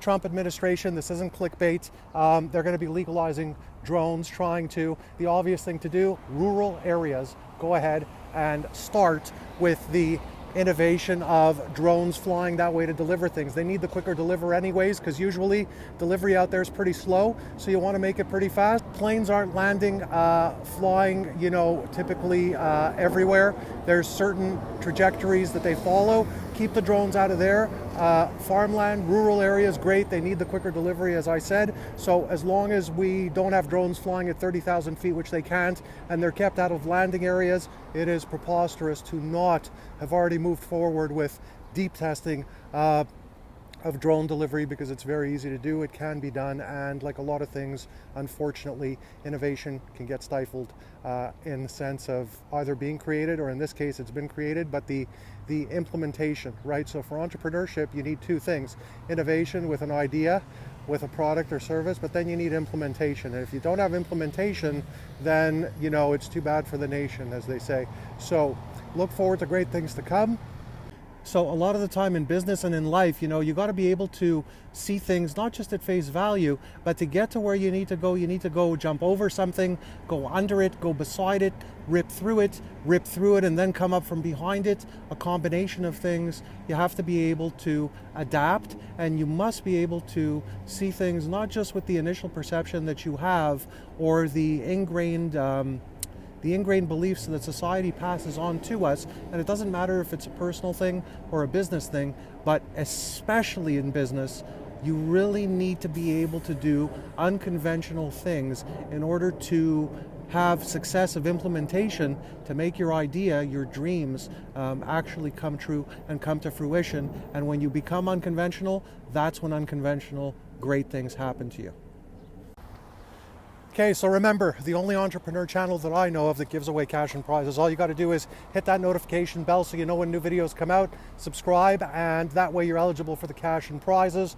Trump administration. This isn't clickbait. They're going to be legalizing drones, the obvious thing to do, rural areas, go ahead and start with the innovation of drones flying that way to deliver things. They need the quicker deliver anyways, because usually delivery out there is pretty slow, so you want to make it pretty fast. Planes aren't landing, flying, typically everywhere. There's certain trajectories that they follow. Keep the drones out of there. Farmland, rural areas, great. They need the quicker delivery, as I said. So as long as we don't have drones flying at 30,000 feet, which they can't, and they're kept out of landing areas, it is preposterous to not have already moved forward with deep testing of drone delivery, because it's very easy to do. It can be done, and like a lot of things, unfortunately, innovation can get stifled in the sense of either being created, or in this case it's been created, but the implementation, right? So for entrepreneurship, you need two things: innovation with an idea, with a product or service, but then you need implementation. And if you don't have implementation, then it's too bad for the nation, as they say. So look forward to great things to come. So a lot of the time in business and in life, you got to be able to see things not just at face value, but to get to where you need to go, jump over something, go under it, go beside it, rip through it, and then come up from behind it. A combination of things. You have to be able to adapt, and you must be able to see things not just with the initial perception that you have, or the ingrained beliefs that society passes on to us. And it doesn't matter if it's a personal thing or a business thing, but especially in business, you really need to be able to do unconventional things in order to have success of implementation, to make your idea, your dreams, actually come true and come to fruition. And when you become unconventional, that's when unconventional great things happen to you. Okay, so remember, the only entrepreneur channel that I know of that gives away cash and prizes. All you got to do is hit that notification bell so you know when new videos come out, subscribe, and that way you're eligible for the cash and prizes.